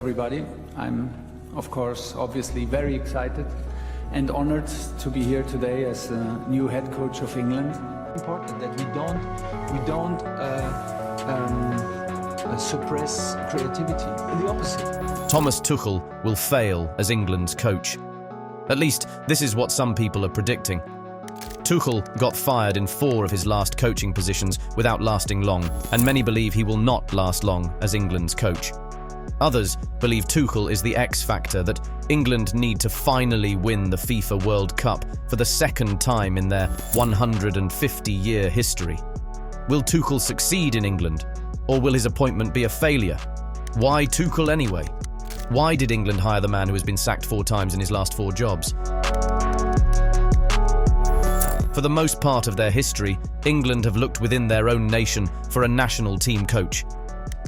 Everybody, I'm of course obviously very excited and honored to be here today as a new head coach of England. Important that we don't suppress creativity. The opposite. Thomas Tuchel will fail as England's coach. At least this is what some people are predicting. Tuchel got fired in 4 of his last coaching positions without lasting long, and many believe he will not last long as England's coach. Others believe Tuchel is the X factor that England need to finally win the FIFA World Cup for the second time in their 150-year history. Will Tuchel succeed in England, or will his appointment be a failure? Why Tuchel anyway? Why did England hire the man who has been sacked 4 times in his last 4 jobs? For the most part of their history, England have looked within their own nation for a national team coach.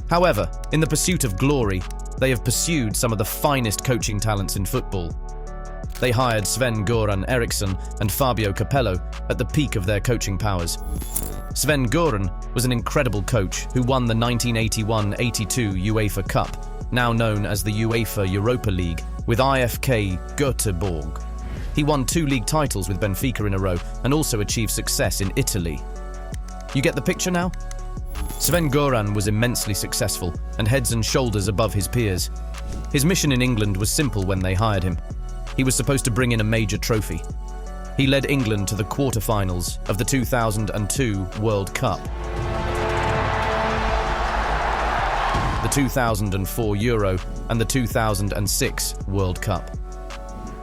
However, in the pursuit of glory, they have pursued some of the finest coaching talents in football. They hired Sven-Göran Eriksson and Fabio Capello at the peak of their coaching powers. Sven-Göran was an incredible coach who won the 1981-82 UEFA Cup, now known as the UEFA Europa League, with IFK Göteborg. He won 2 league titles with Benfica in a row and also achieved success in Italy. You get the picture now? Sven-Göran was immensely successful and heads and shoulders above his peers. His mission in England was simple when they hired him. He was supposed to bring in a major trophy. He led England to the quarter-finals of the 2002 World Cup, the 2004 Euro and the 2006 World Cup.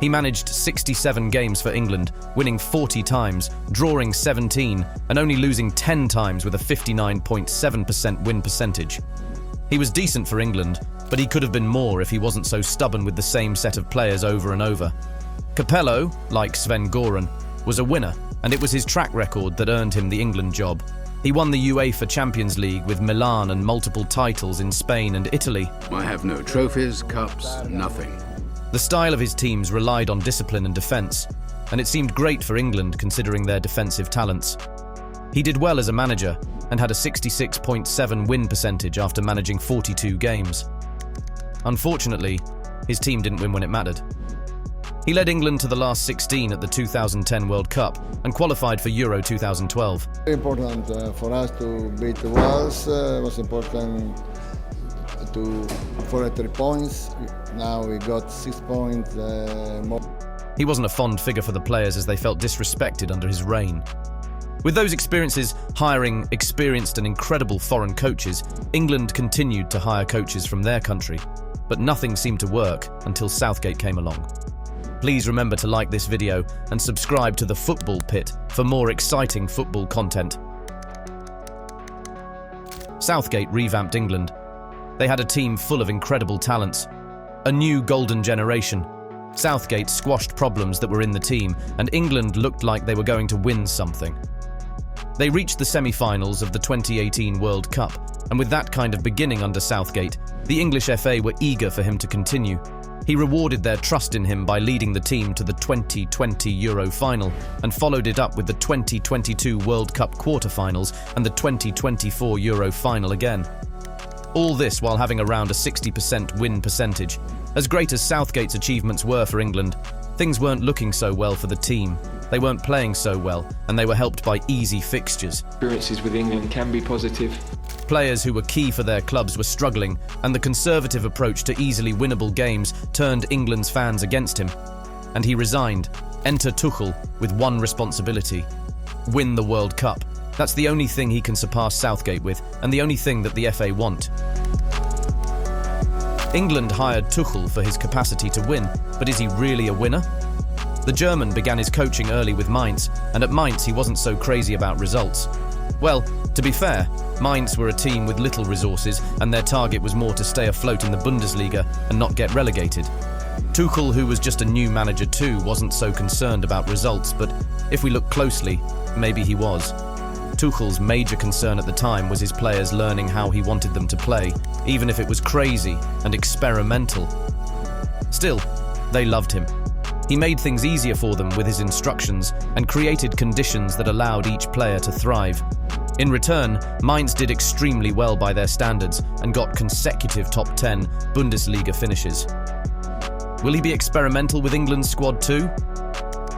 He managed 67 games for England, winning 40 times, drawing 17, and only losing 10 times with a 59.7% win percentage. He was decent for England, but he could have been more if he wasn't so stubborn with the same set of players over and over. Capello, like Sven-Göran, was a winner, and it was his track record that earned him the England job. He won the UEFA Champions League with Milan and multiple titles in Spain and Italy. I have no trophies, cups, nothing. The style of his teams relied on discipline and defence, and it seemed great for England considering their defensive talents. He did well as a manager and had a 66.7 win percentage after managing 42 games. Unfortunately, his team didn't win when it mattered. He led England to the last 16 at the 2010 World Cup and qualified for Euro 2012. Very important for us to beat Wales. It was important for 3 points. Now we got 6 points more. He wasn't a fond figure for the players as they felt disrespected under his reign. With those experiences hiring experienced and incredible foreign coaches, England continued to hire coaches from their country, but nothing seemed to work until Southgate came along. Please remember to like this video and subscribe to the Football Pit for more exciting football content. Southgate revamped England. They had a team full of incredible talents. A new golden generation. Southgate squashed problems that were in the team, and England looked like they were going to win something. They reached the semi-finals of the 2018 World Cup, and with that kind of beginning under Southgate, the English FA were eager for him to continue. He rewarded their trust in him by leading the team to the 2020 Euro final, and followed it up with the 2022 World Cup quarter-finals and the 2024 Euro final again. All this while having around a 60% win percentage. As great as Southgate's achievements were for England, things weren't looking so well for the team. They weren't playing so well, and they were helped by easy fixtures. Experiences with England can be positive. Players who were key for their clubs were struggling, and the conservative approach to easily winnable games turned England's fans against him. And he resigned. Enter Tuchel with one responsibility: win the World Cup. That's the only thing he can surpass Southgate with, and the only thing that the FA want. England hired Tuchel for his capacity to win, but is he really a winner? The German began his coaching early with Mainz, and at Mainz he wasn't so crazy about results. Well, to be fair, Mainz were a team with little resources, and their target was more to stay afloat in the Bundesliga and not get relegated. Tuchel, who was just a new manager too, wasn't so concerned about results, but if we look closely, maybe he was. Tuchel's major concern at the time was his players learning how he wanted them to play, even if it was crazy and experimental. Still, they loved him. He made things easier for them with his instructions and created conditions that allowed each player to thrive. In return, Mainz did extremely well by their standards and got consecutive top 10 Bundesliga finishes. Will he be experimental with England's squad too?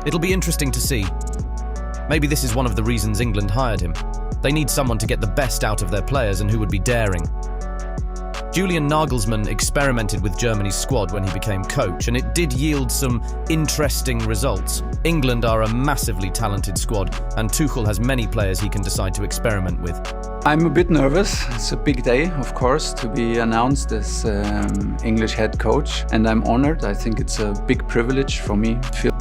It'll be interesting to see. Maybe this is one of the reasons England hired him. They need someone to get the best out of their players and who would be daring. Julian Nagelsmann experimented with Germany's squad when he became coach, and it did yield some interesting results. England are a massively talented squad, and Tuchel has many players he can decide to experiment with. I'm a bit nervous. It's a big day, of course, to be announced as English head coach, and I'm honored. I think it's a big privilege for me.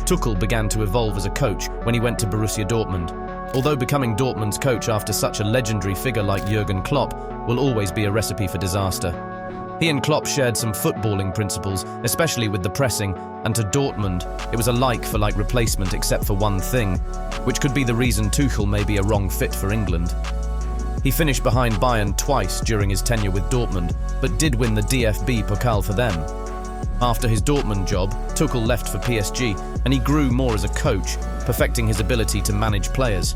Tuchel began to evolve as a coach when he went to Borussia Dortmund. Although becoming Dortmund's coach after such a legendary figure like Jurgen Klopp will always be a recipe for disaster. He and Klopp shared some footballing principles, especially with the pressing, and to Dortmund, it was a like-for-like replacement except for one thing, which could be the reason Tuchel may be a wrong fit for England. He finished behind Bayern twice during his tenure with Dortmund, but did win the DFB Pokal for them. After his Dortmund job, Tuchel left for PSG, and he grew more as a coach, perfecting his ability to manage players.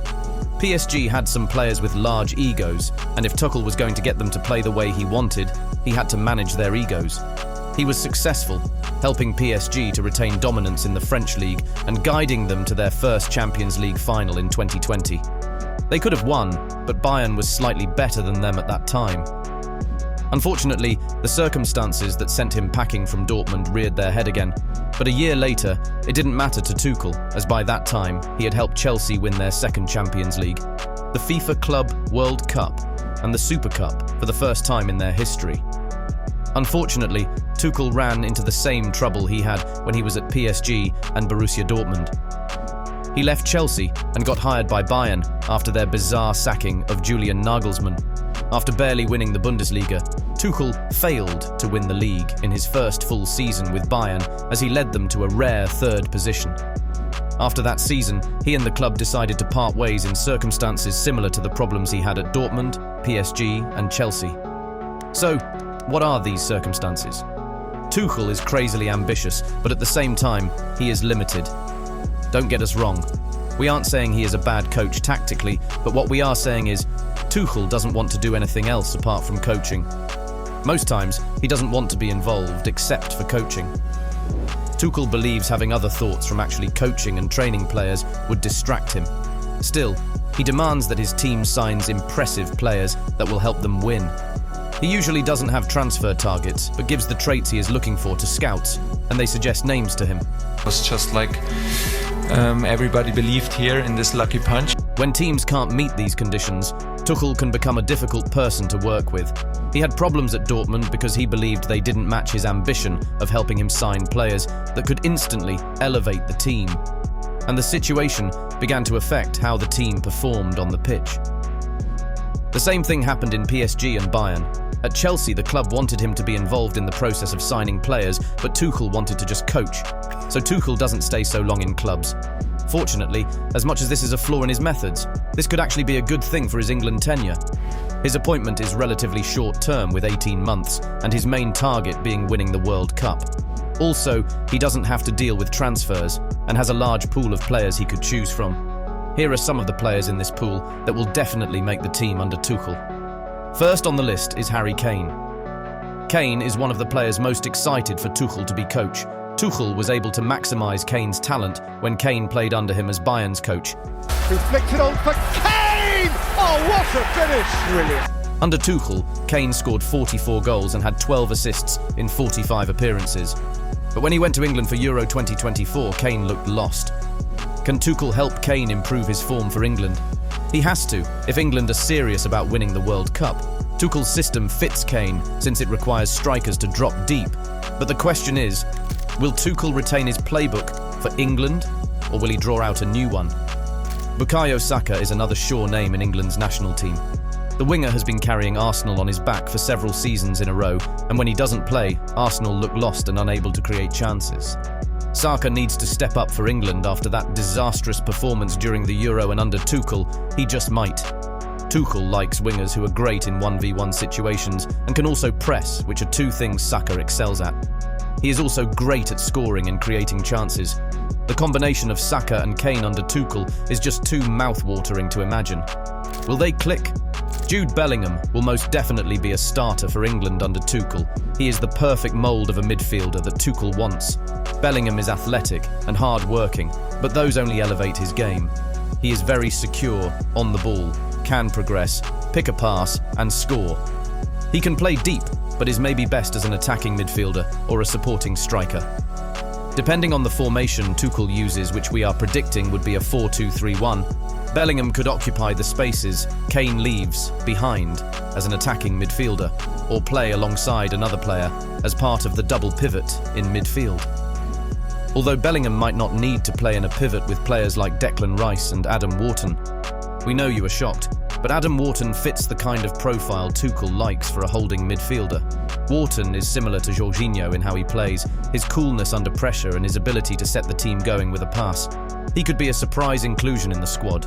PSG had some players with large egos, and if Tuchel was going to get them to play the way he wanted, he had to manage their egos. He was successful, helping PSG to retain dominance in the French league and guiding them to their first Champions League final in 2020. They could have won, but Bayern was slightly better than them at that time. Unfortunately, the circumstances that sent him packing from Dortmund reared their head again. But a year later, it didn't matter to Tuchel, as by that time, he had helped Chelsea win their second Champions League, the FIFA Club World Cup, and the Super Cup for the first time in their history. Unfortunately, Tuchel ran into the same trouble he had when he was at PSG and Borussia Dortmund. He left Chelsea and got hired by Bayern after their bizarre sacking of Julian Nagelsmann. After barely winning the Bundesliga, Tuchel failed to win the league in his first full season with Bayern as he led them to a rare third position. After that season, he and the club decided to part ways in circumstances similar to the problems he had at Dortmund, PSG and Chelsea. So, what are these circumstances? Tuchel is crazily ambitious, but at the same time, he is limited. Don't get us wrong. We aren't saying he is a bad coach tactically, but what we are saying is Tuchel doesn't want to do anything else apart from coaching. Most times, he doesn't want to be involved except for coaching. Tuchel believes having other thoughts from actually coaching and training players would distract him. Still, he demands that his team signs impressive players that will help them win. He usually doesn't have transfer targets, but gives the traits he is looking for to scouts, and they suggest names to him. It was just like everybody believed here in this lucky punch. When teams can't meet these conditions, Tuchel can become a difficult person to work with. He had problems at Dortmund because he believed they didn't match his ambition of helping him sign players that could instantly elevate the team. And the situation began to affect how the team performed on the pitch. The same thing happened in PSG and Bayern. At Chelsea, the club wanted him to be involved in the process of signing players, but Tuchel wanted to just coach. So Tuchel doesn't stay so long in clubs. Fortunately, as much as this is a flaw in his methods, this could actually be a good thing for his England tenure. His appointment is relatively short-term with 18 months, and his main target being winning the World Cup. Also, he doesn't have to deal with transfers, and has a large pool of players he could choose from. Here are some of the players in this pool that will definitely make the team under Tuchel. First on the list is Harry Kane. Kane is one of the players most excited for Tuchel to be coach. Tuchel was able to maximise Kane's talent when Kane played under him as Bayern's coach. He flicked it on for Kane! Oh, what a finish! Brilliant. Under Tuchel, Kane scored 44 goals and had 12 assists in 45 appearances. But when he went to England for Euro 2024, Kane looked lost. Can Tuchel help Kane improve his form for England? He has to, if England are serious about winning the World Cup. Tuchel's system fits Kane, since it requires strikers to drop deep. But the question is, will Tuchel retain his playbook for England, or will he draw out a new one? Bukayo Saka is another sure name in England's national team. The winger has been carrying Arsenal on his back for several seasons in a row, and when he doesn't play, Arsenal look lost and unable to create chances. Saka needs to step up for England after that disastrous performance during the Euro, and under Tuchel, he just might. Tuchel likes wingers who are great in 1v1 situations and can also press, which are two things Saka excels at. He is also great at scoring and creating chances. The combination of Saka and Kane under Tuchel is just too mouth-watering to imagine. Will they click? Jude Bellingham will most definitely be a starter for England under Tuchel. He is the perfect mould of a midfielder that Tuchel wants. Bellingham is athletic and hard-working, but those only elevate his game. He is very secure, on the ball, can progress, pick a pass, and score. He can play deep, but is maybe best as an attacking midfielder or a supporting striker. Depending on the formation Tuchel uses, which we are predicting would be a 4-2-3-1, Bellingham could occupy the spaces Kane leaves behind as an attacking midfielder, or play alongside another player as part of the double pivot in midfield. Although Bellingham might not need to play in a pivot with players like Declan Rice and Adam Wharton. We know you are shocked, but Adam Wharton fits the kind of profile Tuchel likes for a holding midfielder. Wharton is similar to Jorginho in how he plays, his coolness under pressure and his ability to set the team going with a pass. He could be a surprise inclusion in the squad.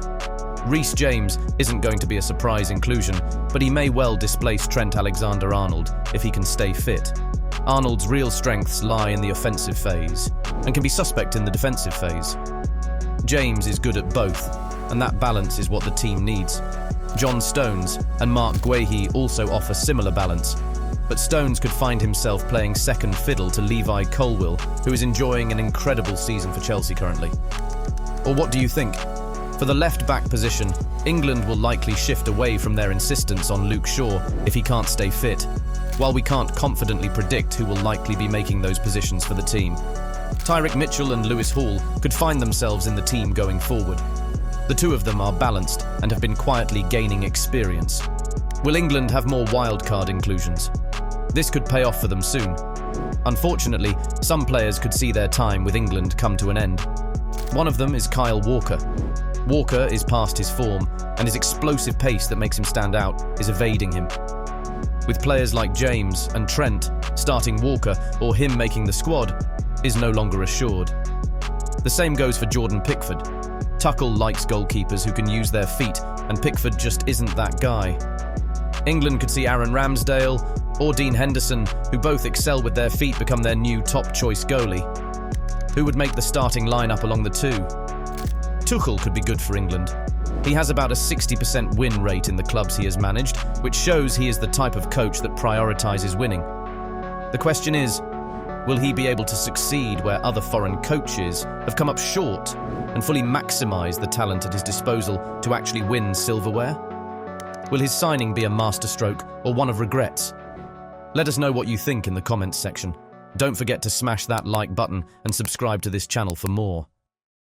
Reece James isn't going to be a surprise inclusion, but he may well displace Trent Alexander-Arnold if he can stay fit. Arnold's real strengths lie in the offensive phase and can be suspect in the defensive phase. James is good at both, and that balance is what the team needs. John Stones and Mark Guehi also offer similar balance, but Stones could find himself playing second fiddle to Levi Colwill, who is enjoying an incredible season for Chelsea currently. Or what do you think? For the left-back position, England will likely shift away from their insistence on Luke Shaw if he can't stay fit, while we can't confidently predict who will likely be making those positions for the team. Tyrick Mitchell and Lewis Hall could find themselves in the team going forward. The two of them are balanced and have been quietly gaining experience. Will England have more wildcard inclusions? This could pay off for them soon. Unfortunately, some players could see their time with England come to an end. One of them is Kyle Walker. Walker is past his form, and his explosive pace that makes him stand out is evading him. With players like James and Trent, starting Walker or him making the squad is no longer assured. The same goes for Jordan Pickford. Tuchel likes goalkeepers who can use their feet, and Pickford just isn't that guy. England could see Aaron Ramsdale or Dean Henderson, who both excel with their feet, become their new top-choice goalie. Who would make the starting lineup along the two? Tuchel could be good for England. He has about a 60% win rate in the clubs he has managed, which shows he is the type of coach that prioritizes winning. The question is, will he be able to succeed where other foreign coaches have come up short and fully maximize the talent at his disposal to actually win silverware? Will his signing be a masterstroke or one of regrets? Let us know what you think in the comments section. Don't forget to smash that like button and subscribe to this channel for more.